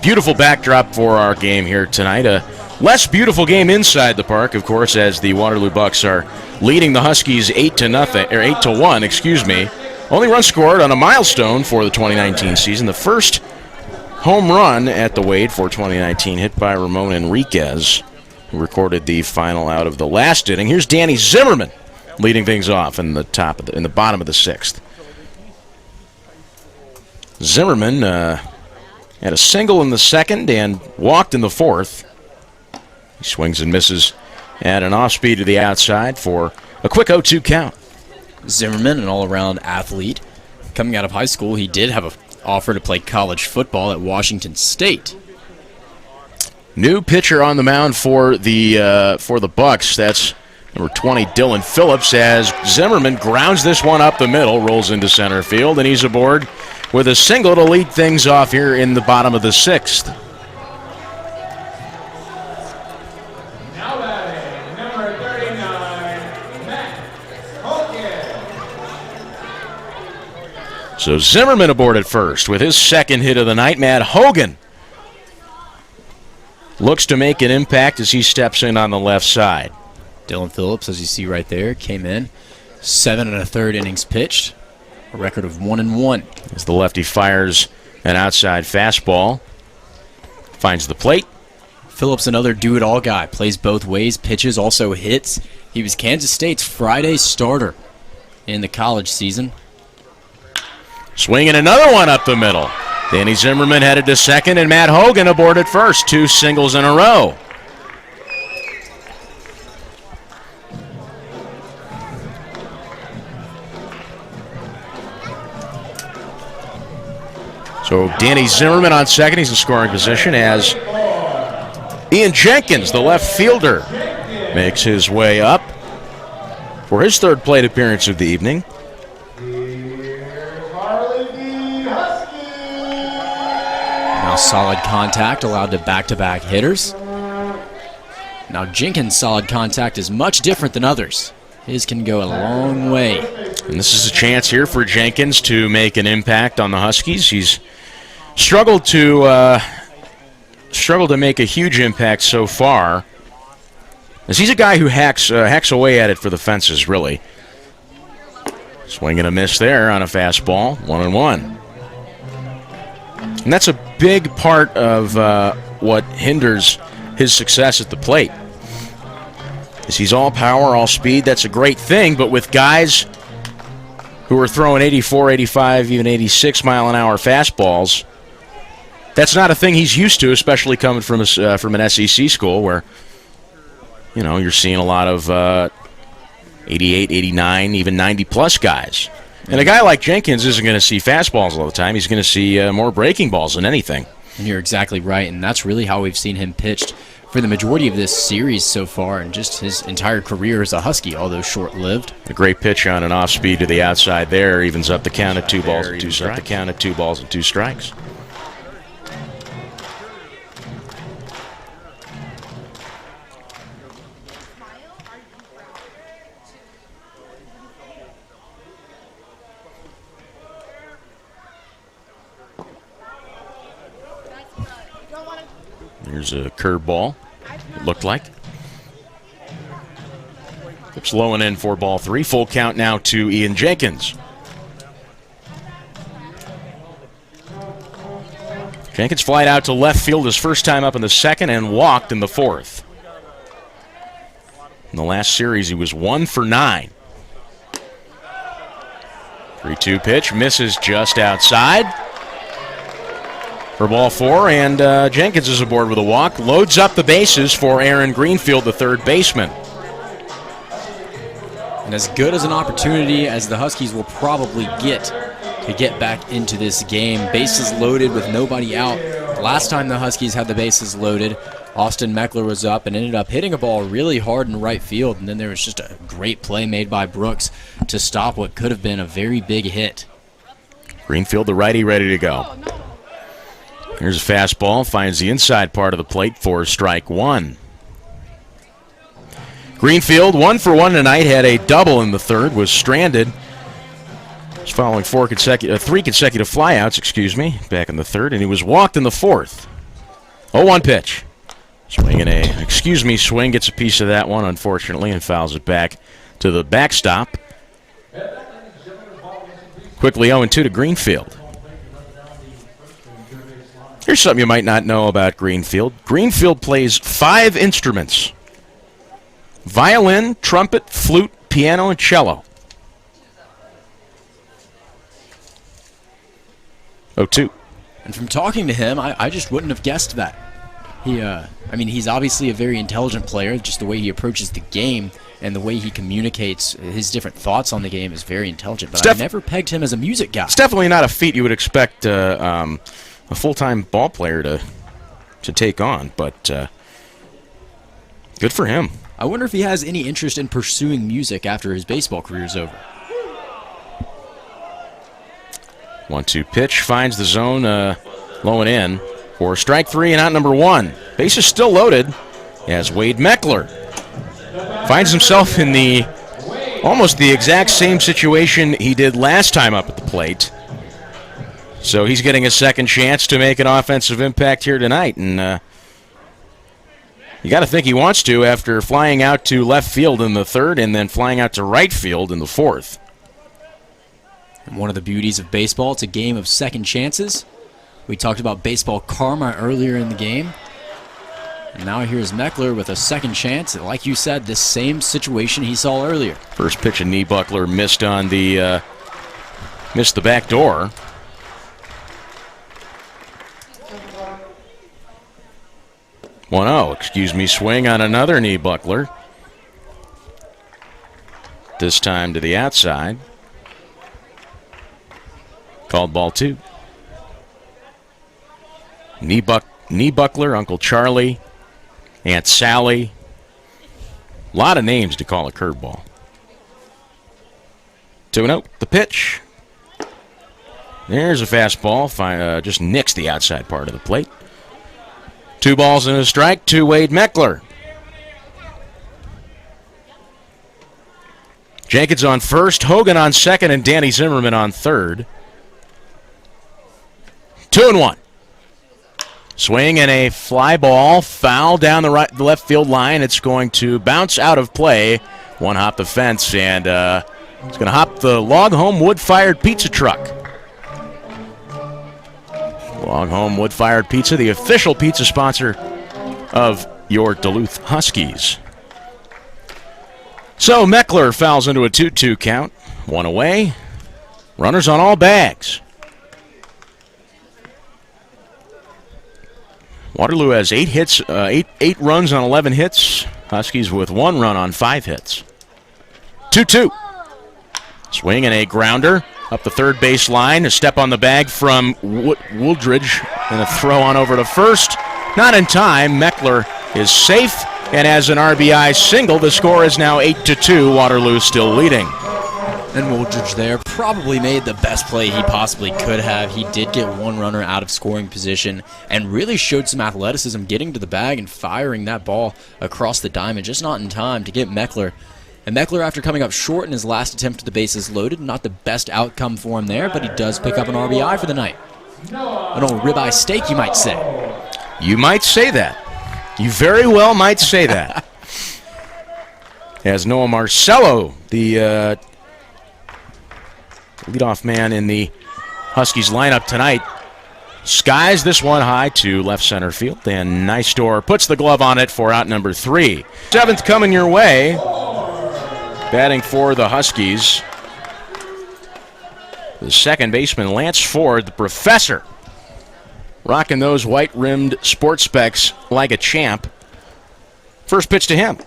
beautiful backdrop for our game here tonight. A less beautiful game inside the park, of course, as the Waterloo Bucks are leading the Huskies 8-1, excuse me. Only run scored on a milestone for the 2019 season. The first home run at the Wade for 2019, hit by Ramon Enriquez, who recorded the final out of the last inning. Here's Danny Zimmerman leading things off in the bottom of the sixth. Zimmerman had a single in the second and walked in the fourth. He swings and misses at an off speed to the outside for a quick 0-2 count. Zimmerman, an all-around athlete. Coming out of high school, he did have an offer to play college football at Washington State. New pitcher on the mound for the Bucks. That's number 20, Dylan Phillips, as Zimmerman grounds this one up the middle, rolls into center field, and he's aboard with a single to lead things off here in the bottom of the sixth. Now batting, number 39, Matt Hogan. So Zimmerman aboard at first with his second hit of the night. Matt Hogan looks to make an impact as he steps in on the left side. Dylan Phillips, as you see right there, came in 7 1/3 innings pitched, a record of 1-1. As the lefty fires an outside fastball, finds the plate. Phillips, another do-it-all guy, plays both ways, pitches, also hits. He was Kansas State's Friday starter in the college season. Swinging another one up the middle. Danny Zimmerman headed to second, and Matt Hogan aboard at first. 2 singles in a row. So Danny Zimmerman on second. He's in scoring position as Ian Jenkins, the left fielder, makes his way up for his third plate appearance of the evening. Now solid contact allowed to back-to-back hitters. Now Jenkins' solid contact is much different than others. His can go a long way. And this is a chance here for Jenkins to make an impact on the Huskies. He's struggled to make a huge impact so far, as he's a guy who hacks away at it for the fences, really. Swing and a miss there on a fastball, 1-1. And that's a big part of what hinders his success at the plate. Is he's all power, all speed. That's a great thing, but with guys who are throwing 84, 85, even 86 mile-an-hour fastballs, that's not a thing he's used to, especially coming from an SEC school where, you know, you're seeing a lot of 88, 89, even 90-plus guys. And a guy like Jenkins isn't going to see fastballs all the time. He's going to see more breaking balls than anything. And you're exactly right, and that's really how we've seen him pitched for the majority of this series so far, and just his entire career as a Husky, although short-lived. A great pitch on an off-speed to the outside there evens up the count at 2 balls and 2 strikes. Here's a curveball, it looked like. It's low and in for ball 3. Full count now to Ian Jenkins. Jenkins flied out to left field his first time up in the second and walked in the fourth. In the last series, he was 1 for 9. 3-2 pitch, misses just outside for ball 4, and Jenkins is aboard with a walk. Loads up the bases for Aaron Greenfield, the third baseman. And as good as an opportunity as the Huskies will probably get to get back into this game. Bases loaded with nobody out. Last time the Huskies had the bases loaded, Austin Meckler was up and ended up hitting a ball really hard in right field, and then there was just a great play made by Brooks to stop what could have been a very big hit. Greenfield, the righty, ready to go. Here's a fastball, finds the inside part of the plate for strike 1. Greenfield, 1 for 1 tonight, had a double in the third, was stranded. Was following 3 consecutive flyouts, back in the third, and he was walked in the fourth. 0-1 pitch. Swing and swing gets a piece of that one, unfortunately, and fouls it back to the backstop. Quickly 0-2 to Greenfield. Here's something you might not know about Greenfield. Greenfield plays 5 instruments: violin, trumpet, flute, piano, and cello. 0-2. And from talking to him, I just wouldn't have guessed that. He's obviously a very intelligent player. Just the way he approaches the game and the way he communicates his different thoughts on the game is very intelligent. But I never pegged him as a music guy. It's definitely not a feat you would expect a full-time ball player to take on, but good for him. I wonder if he has any interest in pursuing music after his baseball career is over. 1-2 pitch finds the zone, low and in for strike 3 and out number 1. Base is still loaded as Wade Meckler finds himself in almost the exact same situation he did last time up at the plate. So he's getting a second chance to make an offensive impact here tonight, and you got to think he wants to after flying out to left field in the 3rd and then flying out to right field in the 4th. And one of the beauties of baseball, it's a game of second chances. We talked about baseball karma earlier in the game. And now here's Meckler with a second chance. And like you said, this same situation he saw earlier. First pitch of knee buckler missed on the back door. Swing on another knee buckler. This time to the outside. Called ball 2. Knee buckler, Uncle Charlie, Aunt Sally. A lot of names to call a curveball. 2-0, the pitch. There's a fastball. Just nicks the outside part of the plate. 2 balls and a strike to Wade Meckler. Jenkins on first, Hogan on second, and Danny Zimmerman on third. 2-1. Swing and a fly ball, foul down the left field line. It's going to bounce out of play. One hop the fence, and it's going to hop the Log Home wood-fired pizza truck. Log Home wood-fired pizza, the official pizza sponsor of your Duluth Huskies. So Meckler fouls into a 2-2 count. 1 away. Runners on all bags. Waterloo has 8 hits, 8 runs on 11 hits. Huskies with 1 run on 5 hits. 2-2. Swing and a grounder up the third base line. A step on the bag from Wooldridge and a throw on over to first. Not in time. Meckler is safe and has an RBI single. The score is now 8-2. Waterloo still leading. And Wooldridge there probably made the best play he possibly could have. He did get 1 runner out of scoring position and really showed some athleticism getting to the bag and firing that ball across the diamond, just not in time to get Meckler. And Meckler, after coming up short in his last attempt at the bases loaded, not the best outcome for him there, but he does pick up an RBI for the night. An old ribeye steak, you might say. You might say that. You very well might say that. As Noah Marcello, the leadoff man in the Huskies lineup tonight, skies this one high to left center field, and Nystor puts the glove on it for out number 3. 7th coming your way. Batting for the Huskies, the second baseman, Lance Ford, the professor, rocking those white-rimmed sports specs like a champ. First pitch to him.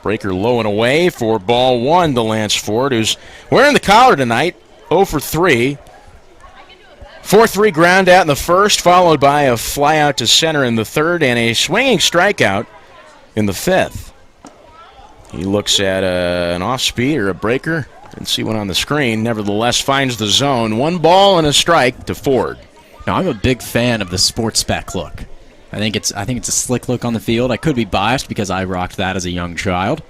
Breaker low and away for ball 1 to Lance Ford, who's wearing the collar tonight, 0 for 3. 4-3 ground out in the first, followed by a fly out to center in the third and a swinging strikeout in the 5th. He looks at an off-speed or a breaker. Didn't see one on the screen. Nevertheless, finds the zone. 1 ball and a strike to Ford. Now, I'm a big fan of the sports spec look. I think it's a slick look on the field. I could be biased because I rocked that as a young child.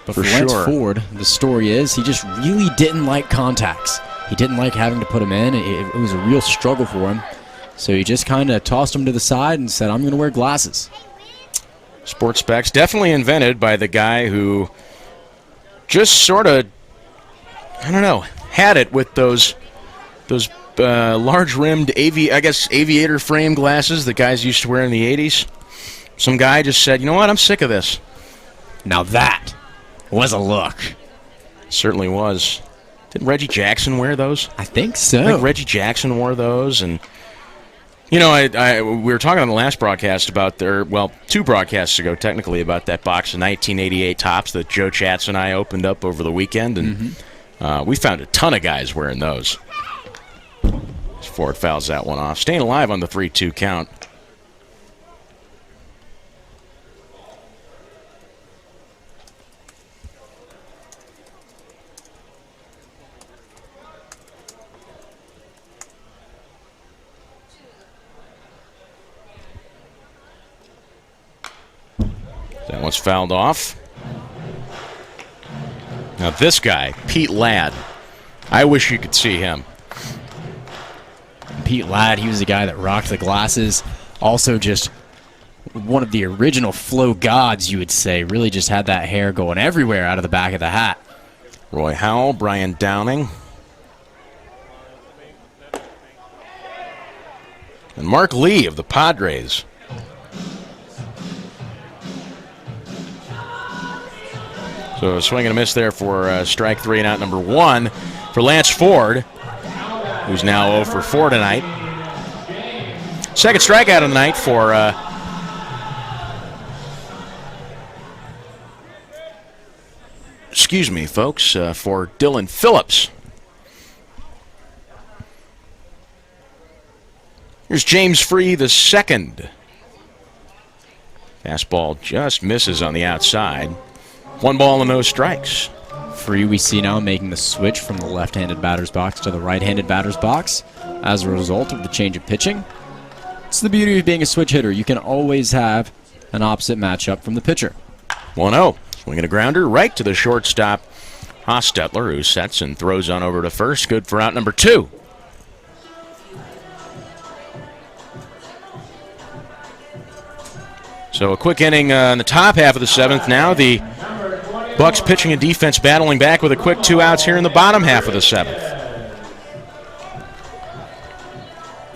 But for Lance Ford, the story is he just really didn't like contacts. he didn't like having to put him in. It was a real struggle for him. So he just kind of tossed him to the side and said, I'm going to wear glasses. Sports specs definitely invented by the guy who just sort of, I don't know, had it with those large-rimmed, aviator frame glasses that guys used to wear in the 80s. Some guy just said, you know what, I'm sick of this. Now that was a look. Certainly was. Didn't Reggie Jackson wear those? I think so. I think Reggie Jackson wore those, and you know, we were talking on the last broadcast about two broadcasts ago, technically, about that box of 1988 tops that Joe Chatz and I opened up over the weekend, and we found a ton of guys wearing those. Ford fouls that one off. Staying alive on the 3-2 count. That one's fouled off. Now this guy, Pete Ladd, I wish you could see him. Pete Ladd, he was the guy that rocked the glasses. Also just one of the original flow gods, you would say. Really just had that hair going everywhere out of the back of the hat. Roy Howell, Brian Downing. And Mark Lee of the Padres. So a swing and a miss there for strike 3 and out number 1 for Lance Ford, who's now 0 for 4 tonight. Second strikeout of the night for excuse me, folks, for Dylan Phillips. Here's James Free the second. Fastball just misses on the outside. 1 ball and no strikes. Free, we see now making the switch from the left-handed batter's box to the right-handed batter's box as a result of the change of pitching. It's the beauty of being a switch hitter. You can always have an opposite matchup from the pitcher. 1-0. Swinging a grounder right to the shortstop, Hostetler, who sets and throws on over to first. Good for out number 2. So a quick inning in the top half of the 7th. Now the Bucks pitching and defense battling back with a quick 2 outs here in the bottom half of the 7th.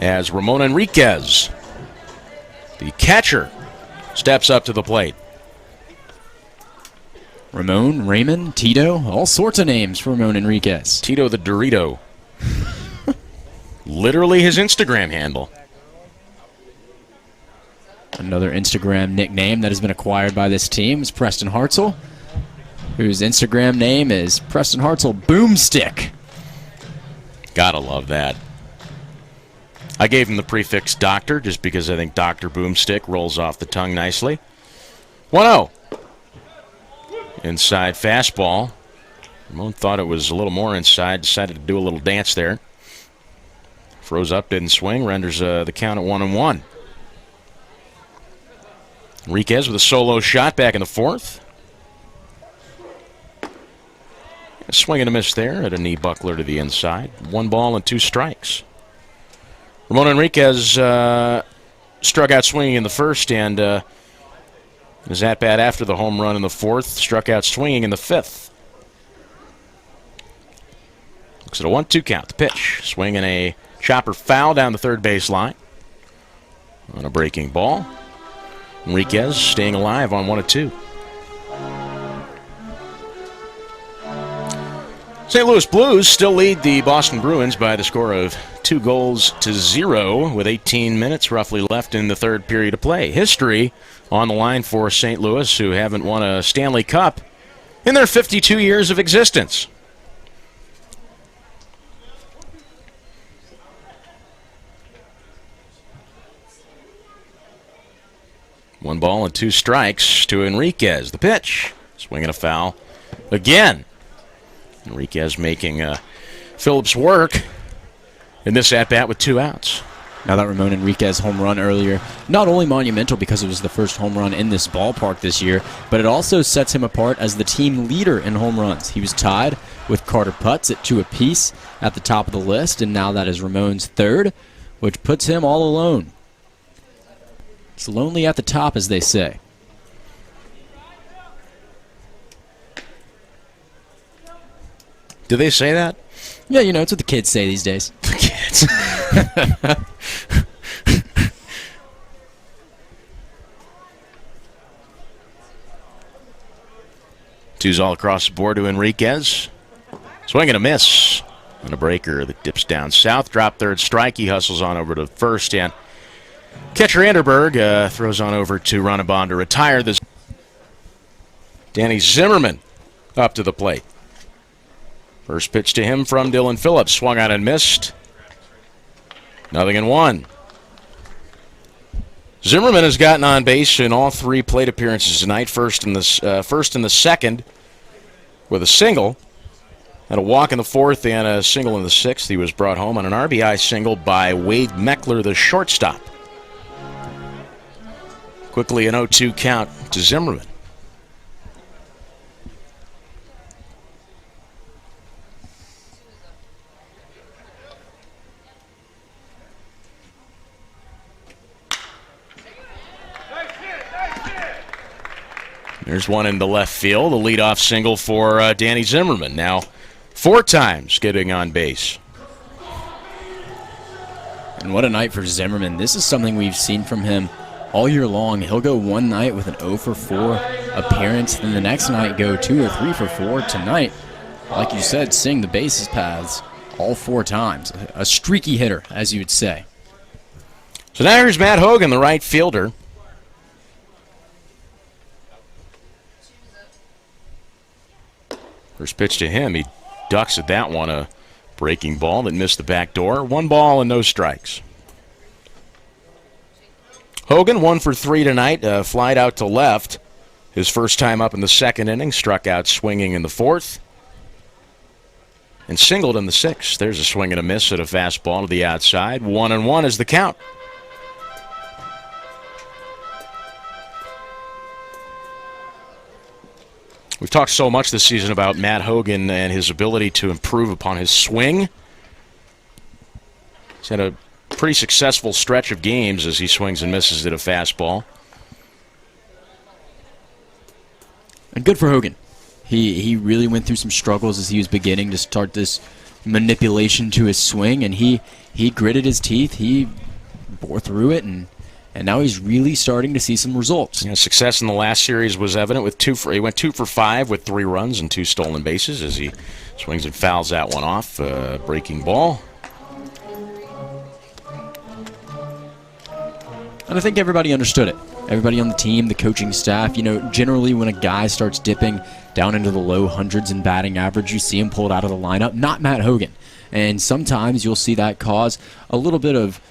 As Ramon Enriquez, the catcher, steps up to the plate. Ramon, Raymond, Tito, all sorts of names for Ramon Enriquez. Tito the Dorito. Literally his Instagram handle. Another Instagram nickname that has been acquired by this team is Preston Hartzell, whose Instagram name is Preston Hartzell Boomstick. Gotta love that. I gave him the prefix Doctor just because I think Dr. Boomstick rolls off the tongue nicely. 1-0. Inside fastball. Ramon thought it was a little more inside, decided to do a little dance there. Froze up, didn't swing, renders the count at 1-1. Enriquez with a solo shot back in the 4th. A swing and a miss there at a knee buckler to the inside. 1 ball and 2 strikes. Ramon Enriquez struck out swinging in the 1st, and his at-bat after the home run in the 4th, struck out swinging in the 5th. Looks at a 1-2 count. The pitch. Swing and a chopper foul down the third base line on a breaking ball. Enriquez staying alive on 1-2. St. Louis Blues still lead the Boston Bruins by the score of 2-0 with 18 minutes roughly left in the 3rd period of play. History on the line for St. Louis, who haven't won a Stanley Cup in their 52 years of existence. One ball and 2 strikes to Enriquez. The pitch. Swinging a foul again. Enriquez making Phillips work in this at-bat with 2 outs. Now that Ramon Enriquez home run earlier, not only monumental because it was the first home run in this ballpark this year, but it also sets him apart as the team leader in home runs. He was tied with Carter Putz at 2 apiece at the top of the list, and now that is Ramon's third, which puts him all alone. It's lonely at the top, as they say. Do they say that? Yeah, you know, it's what the kids say these days. The kids. Twos all across the board to Enriquez. Swing and a miss. And a breaker that dips down south. Drop third strike. He hustles on over to first. And catcher Anderberg throws on over to Runabon to retire this. Danny Zimmerman up to the plate. First pitch to him from Dylan Phillips. Swung out and missed. 0-1. Zimmerman has gotten on base in all 3 plate appearances tonight. First in the second with a single. Had a walk in the 4th and a single in the 6th. He was brought home on an RBI single by Wade Meckler, the shortstop. Quickly an 0-2 count to Zimmerman. There's one into left field, a leadoff single for Danny Zimmerman. Now 4 times getting on base. And what a night for Zimmerman. This is something we've seen from him all year long. He'll go one night with an 0 for 4 appearance, then the next night go 2 or 3 for 4. Tonight, like you said, seeing the bases paths all 4 times. A streaky hitter, as you would say. So now here's Matt Hogan, the right fielder. First pitch to him, he ducks at that one, a breaking ball that missed the back door. 1 ball and no strikes. Hogan 1 for 3 tonight, flied out to left. His first time up in the 2nd inning, struck out swinging in the 4th. And singled in the 6th. There's a swing and a miss at a fastball to the outside. 1-1 is the count. We've talked so much this season about Matt Hogan and his ability to improve upon his swing. He's had a pretty successful stretch of games as he swings and misses at a fastball. And good for Hogan. He really went through some struggles as he was beginning to start this manipulation to his swing, and he gritted his teeth. He bore through it, and now he's really starting to see some results. Yeah, success in the last series was evident with he went 2 for 5 with 3 runs and 2 stolen bases as he swings and fouls that one off. Breaking ball. And I think everybody understood it. Everybody on the team, the coaching staff, you know, generally when a guy starts dipping down into the low hundreds in batting average, you see him pulled out of the lineup. Not Matt Hogan. And sometimes you'll see that cause a little bit of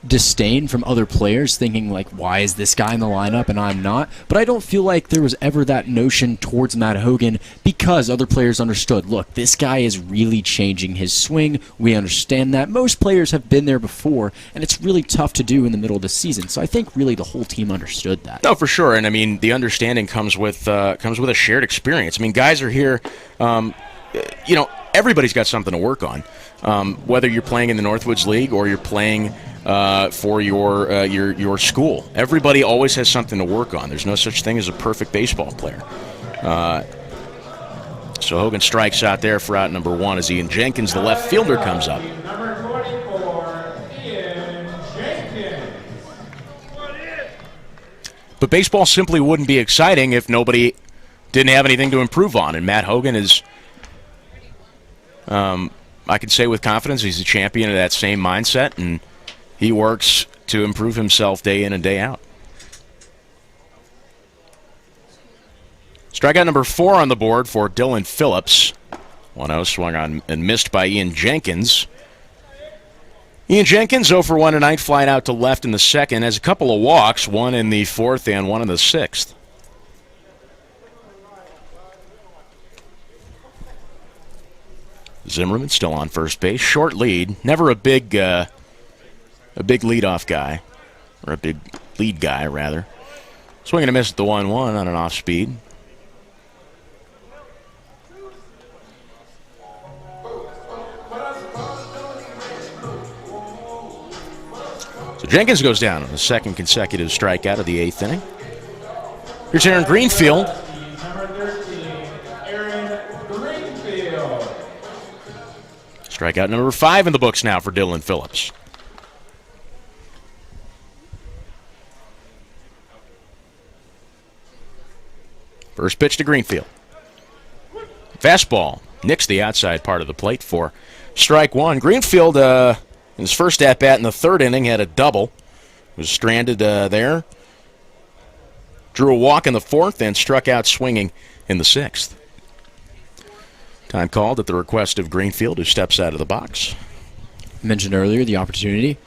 disdain from other players, thinking like, why is this guy in the lineup and I'm not? But I don't feel like there was ever that notion towards Matt Hogan because other players understood, look, this guy is really changing his swing. We understand that. Most players have been there before, and it's really tough to do in the middle of the season. So I think really the whole team understood that. No, for sure. And I mean, the understanding comes with a shared experience. I mean, guys are here, you know, everybody's got something to work on. Whether you're playing in the Northwoods League or you're playing for your school. Everybody always has something to work on. There's no such thing as a perfect baseball player. So Hogan strikes out there for out number 1 as Ian Jenkins, the left fielder, comes up. Number 24, Ian Jenkins. But baseball simply wouldn't be exciting if nobody didn't have anything to improve on. And Matt Hogan is, I can say with confidence, he's a champion of that same mindset, and he works to improve himself day in and day out. Strikeout number 4 on the board for Dylan Phillips. 1-0 swung on and missed by Ian Jenkins. Ian Jenkins 0 for 1 tonight, flying out to left in the 2nd, has a couple of walks, 1 in the 4th and 1 in the 6th. Zimmerman still on first base, short lead, never a big leadoff guy, or a big lead guy rather. Swing and a miss at the 1-1 on an off speed. So Jenkins goes down on the second consecutive strikeout of the 8th inning. Here's Aaron Greenfield. Number 13, Aaron Greenfield. Strikeout number 5 in the books now for Dylan Phillips. First pitch to Greenfield. Fastball nicks the outside part of the plate for strike one. Greenfield, in his first at-bat in the 3rd inning, had a double. Was stranded there. Drew a walk in the 4th and struck out swinging in the 6th. Time called at the request of Greenfield, who steps out of the box. Mentioned earlier the opportunity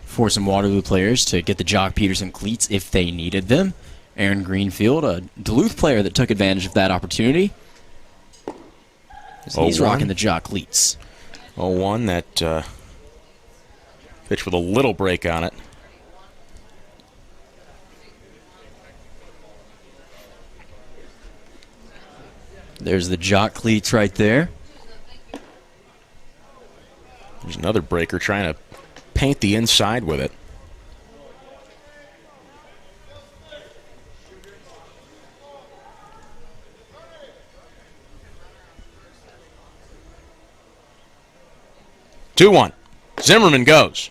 for some Waterloo players to get the Jock Peterson cleats if they needed them. Aaron Greenfield, a Duluth player that took advantage of that opportunity. He's rocking the Jock cleats. 0-1, that pitch with a little break on it. There's the Jock cleats right there. There's another breaker trying to paint the inside with it. Two one. Zimmerman goes.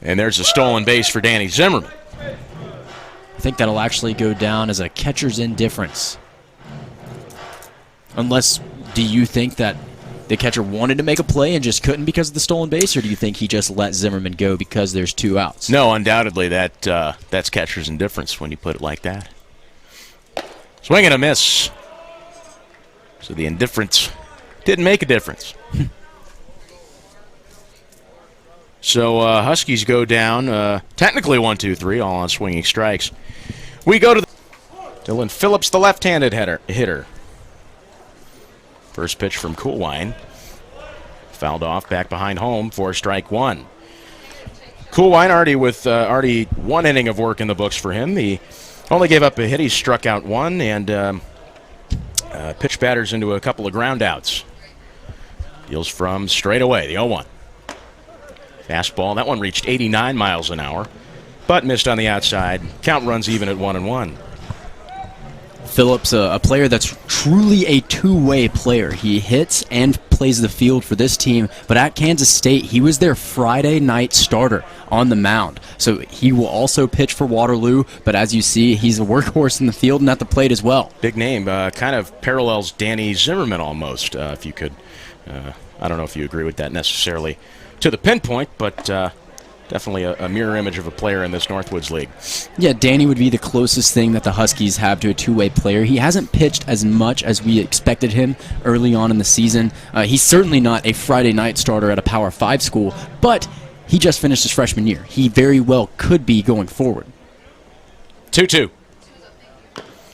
And there's a stolen base for Danny Zimmerman. I think that'll actually go down as a catcher's indifference. Unless, do you think that the catcher wanted to make a play and just couldn't because of the stolen base, or do you think he just let Zimmerman go because there's 2 outs? No, undoubtedly that's catcher's indifference when you put it like that. Swing and a miss. So the indifference didn't make a difference. So Huskies go down, technically 1-2-3, all on swinging strikes. We go to Dylan Phillips, the left-handed hitter. First pitch from Coolwine. Fouled off back behind home for strike one. Coolwine already 1 inning of work in the books for him. He only gave up a hit. He struck out 1 and pitched batters into a couple of ground outs. Deals from straight away, the 0-1. Fastball, that one reached 89 miles an hour, but missed on the outside. Count runs even at 1-1. Phillips, a player that's truly a two-way player. He hits and plays the field for this team, but at Kansas State, he was their Friday night starter on the mound. So he will also pitch for Waterloo, but as you see, he's a workhorse in the field and at the plate as well. Big name, kind of parallels Danny Zimmerman almost, if you could. I don't know if you agree with that necessarily to the pinpoint, but definitely a mirror image of a player in this Northwoods League. Yeah, Danny would be the closest thing that the Huskies have to a two-way player. He hasn't pitched as much as we expected him early on in the season. He's certainly not a Friday night starter at a Power 5 school, but he just finished his freshman year. He very well could be going forward. 2-2.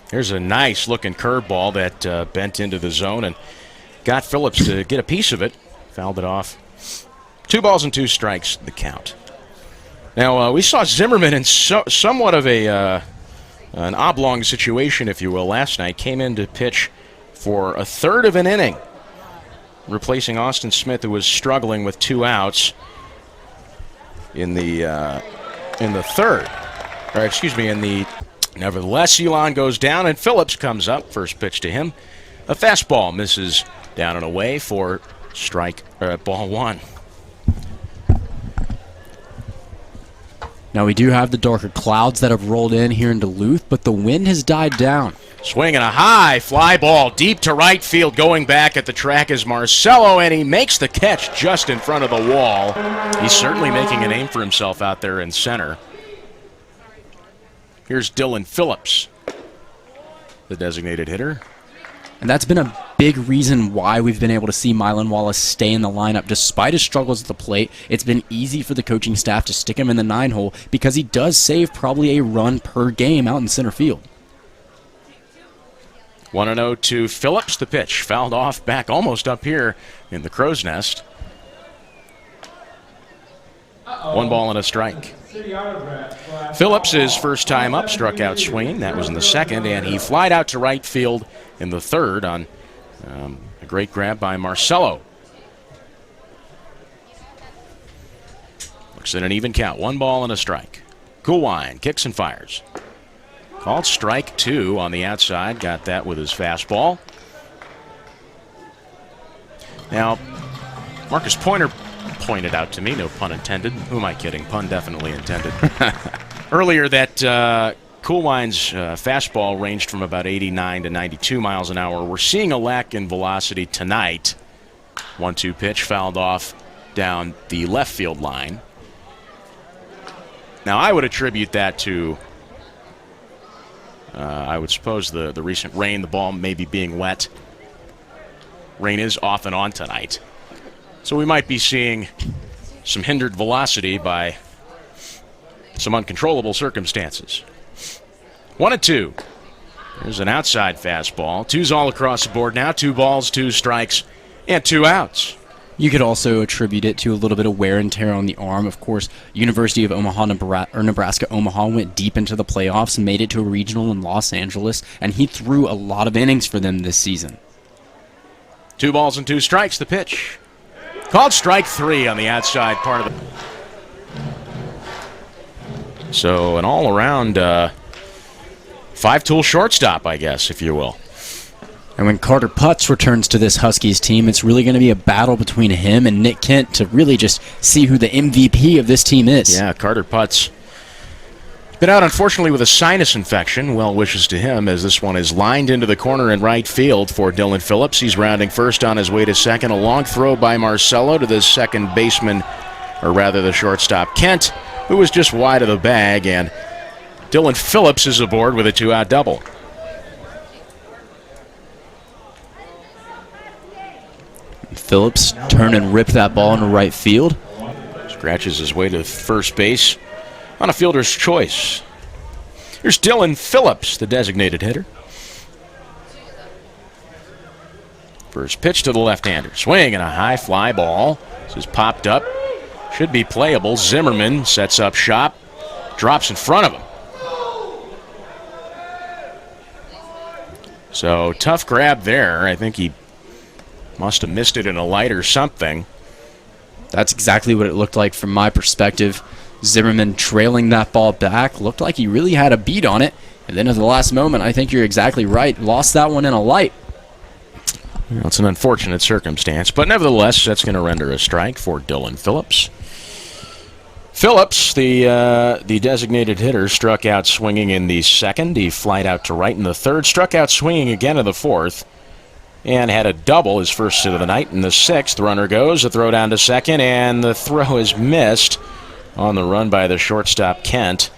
Here's a nice-looking curveball that bent into the zone and got Phillips to get a piece of it. Fouled it off. 2 balls and 2 strikes, the count. Now, we saw Zimmerman in somewhat of an oblong situation, if you will, last night. Came in to pitch for a third of an inning, replacing Austin Smith, who was struggling with 2 outs in the third. Or, excuse me, in the... Nevertheless, Elon goes down, and Phillips comes up. First pitch to him. A fastball misses down and away for ball 1. Now we do have the darker clouds that have rolled in here in Duluth, but the wind has died down. Swinging a high fly ball deep to right field. Going back at the track is Marcelo, and he makes the catch just in front of the wall. He's certainly making a name for himself out there in center. Here's Dylan Phillips, the designated hitter. And that's been a big reason why we've been able to see Mylan Wallace stay in the lineup. Despite his struggles at the plate, it's been easy for the coaching staff to stick him in the 9-hole because he does save probably a run per game out in center field. 1-0 to Phillips. The pitch fouled off back almost up here in the crow's nest. 1 ball and a strike. Phillips, his first time up, struck out swinging. That was in the second, and he flied out to right field in the third on a great grab by Marcelo. strokes and an even count. 1 ball and a strike. Coolwine kicks and fires. Called strike 2 on the outside. Got that with his fastball. Now, Marcus Pointer pointed out to me, no pun intended. Who am I kidding? Pun definitely intended. Earlier that Coolwine's fastball ranged from about 89 to 92 miles an hour. We're seeing a lack in velocity tonight. 1-2 pitch fouled off down the left field line. Now, I would attribute that to, I would suppose, the recent rain, the ball maybe being wet. Rain is off and on tonight. So we might be seeing some hindered velocity by some uncontrollable circumstances. 1-2. There's an outside fastball. 2's all across the board now. 2 balls, 2 strikes, and 2 outs. You could also attribute it to a little bit of wear and tear on the arm. Of course, University of Omaha, Nebraska Omaha went deep into the playoffs and made it to a regional in Los Angeles, and he threw a lot of innings for them this season. 2 balls and 2 strikes, the pitch. Called strike 3 on the outside part of the... So an all-around 5-tool shortstop, I guess, if you will. And when Carter Putz returns to this Huskies team, it's really going to be a battle between him and Nick Kent to really just see who the MVP of this team is. Yeah, Carter Putz been out, unfortunately, with a sinus infection. Well wishes to him as this one is lined into the corner in right field for Dylan Phillips. He's rounding first on his way to second. A long throw by Marcello to the second baseman, or rather the shortstop, Kent, who was just wide of the bag, and Dylan Phillips is aboard with a 2-out double. Phillips turn and rip that ball into right field. Scratches his way to first base on a fielder's choice. Here's Dylan Phillips, the designated hitter. First pitch to the left-hander. Swing and a high fly ball. This is popped up. Should be playable. Zimmerman sets up shop. Drops in front of him. So tough grab there. I think he must have missed it in a light or something. That's exactly what it looked like from my perspective. Zimmerman trailing that ball back. Looked like he really had a beat on it. And then at the last moment, I think you're exactly right. Lost that one in a light. Well, it's an unfortunate circumstance, but nevertheless, that's going to render a strike for Dylan Phillips. Phillips, the designated hitter, struck out swinging in the second. He flied out to right in the third. Struck out swinging again in the fourth. And had a double, his first hit of the night. In the sixth, runner goes, a throw down to second, and the throw is missed on the run by the shortstop, Kent,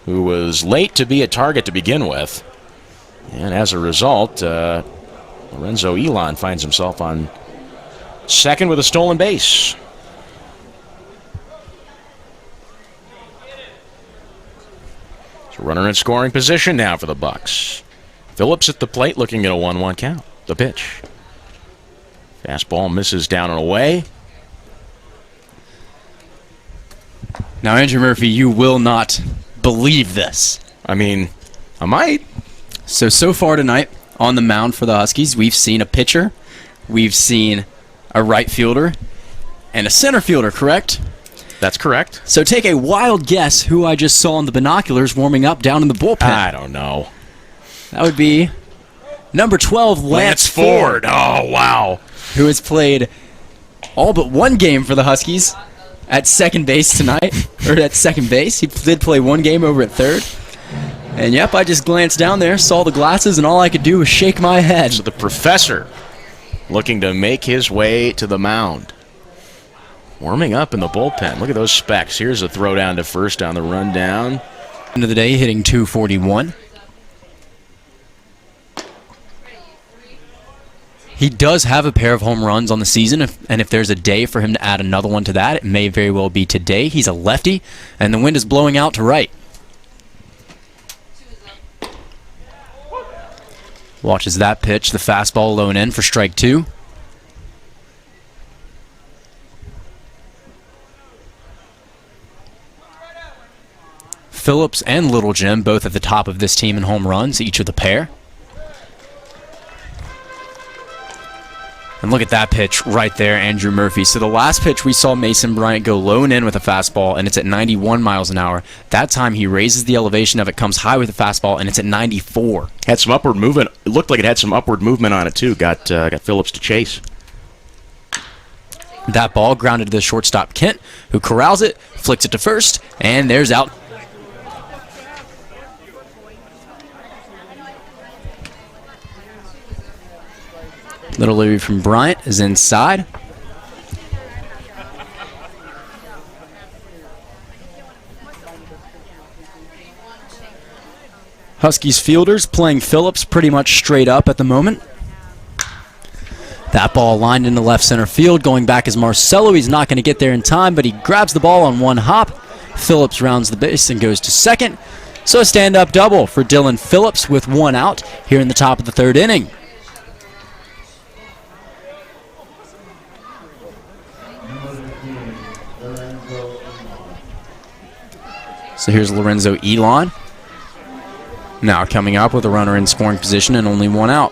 who was late to be a target to begin with. And as a result, Lorenzo Elon finds himself on second with a stolen base. So runner in scoring position now for the Bucks. Phillips at the plate looking at a 1-1 count. The pitch. Fastball misses down and away. Now, Andrew Murphy, you will not believe this. I mean, I might. So far tonight on the mound for the Huskies, we've seen a pitcher, we've seen a right fielder, and a center fielder, correct? That's correct. So take a wild guess who I just saw in the binoculars warming up down in the bullpen. I don't know. That would be number 12, Lance Ford. Oh, wow. Who has played all but one game for the Huskies at second base tonight, or at second base. He did play one game over at third. And yep, I just glanced down there, saw the glasses, and all I could do was shake my head. So the professor looking to make his way to the mound. Warming up in the bullpen. Look at those specs. Here's a throw down to first on the run down. End of the day, hitting .241. He does have a pair of home runs on the season, and if there's a day for him to add another one to that, it may very well be today. He's a lefty, and the wind is blowing out to right. Watches that pitch, the fastball low and in for strike 2. Phillips and Little Jim both at the top of this team in home runs, each with a pair. And And look at that pitch right there, Andrew Murphy. So the last pitch we saw Mason Bryant go low and in with a fastball, and it's at 91 miles an hour. That time he raises the elevation of it, comes high with a fastball, and it's at 94. Had some upward movement. It looked like it had some upward movement on it, too. Got Phillips to chase. That ball grounded to the shortstop, Kent, who corrals it, flicks it to first, and there's out. Little Louie from Bryant is inside. Huskies fielders playing Phillips pretty much straight up at the moment. That ball lined into left center field. Going back is Marcelo. He's not going to get there in time, but he grabs the ball on one hop. Phillips rounds the base and goes to second. So a stand-up double for Dylan Phillips with one out here in the top of the third inning. So here's Lorenzo Elon. Now coming up with a runner in scoring position and only one out.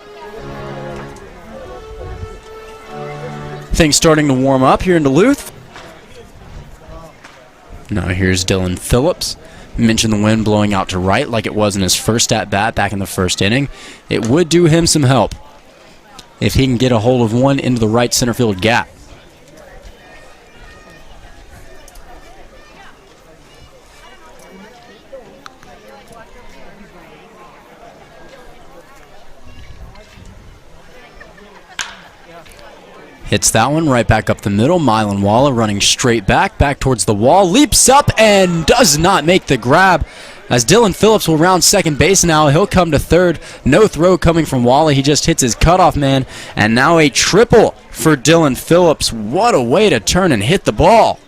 Things starting to warm up here in Duluth. Now here's Dylan Phillips. Mentioned the wind blowing out to right like it was in his first at-bat back in the first inning. It would do him some help if he can get a hold of one into the right center field gap. Hits that one right back up the middle. Mylan Waller running straight back towards the wall. Leaps up and does not make the grab. As Dylan Phillips will round second base now, he'll come to third. No throw coming from Waller. He just hits his cutoff man. And now a triple for Dylan Phillips. What a way to turn and hit the ball.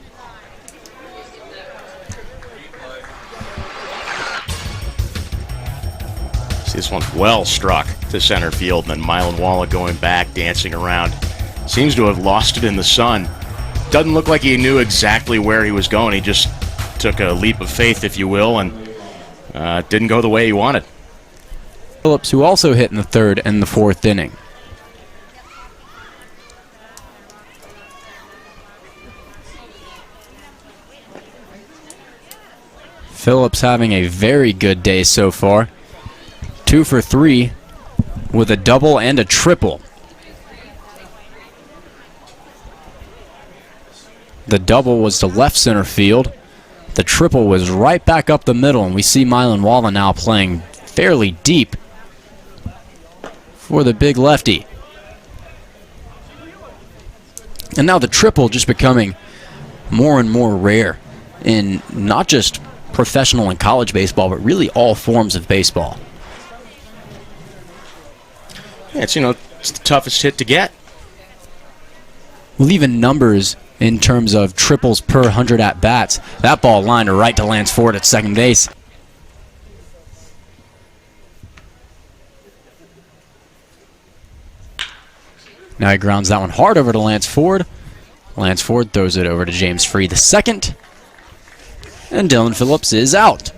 See, this one's well struck to center field, and then Mylan Waller going back, dancing around. Seems to have lost it in the sun. Doesn't look like he knew exactly where he was going. He just took a leap of faith, if you will, and didn't go the way he wanted. Phillips, who also hit in the third and the fourth inning. Phillips having a very good day so far. 2 for 3 with a double and a triple. The double was to left center field. The triple was right back up the middle, and we see Mylan Waller now playing fairly deep for the big lefty. And now the triple just becoming more and more rare in not just professional and college baseball, but really all forms of baseball. Yeah, it's the toughest hit to get. Well, even numbers in terms of triples per 100 at-bats. That ball lined right to Lance Ford at second base. Now he grounds that one hard over to Lance Ford. Lance Ford throws it over to James Free the second. And Dylan Phillips is out.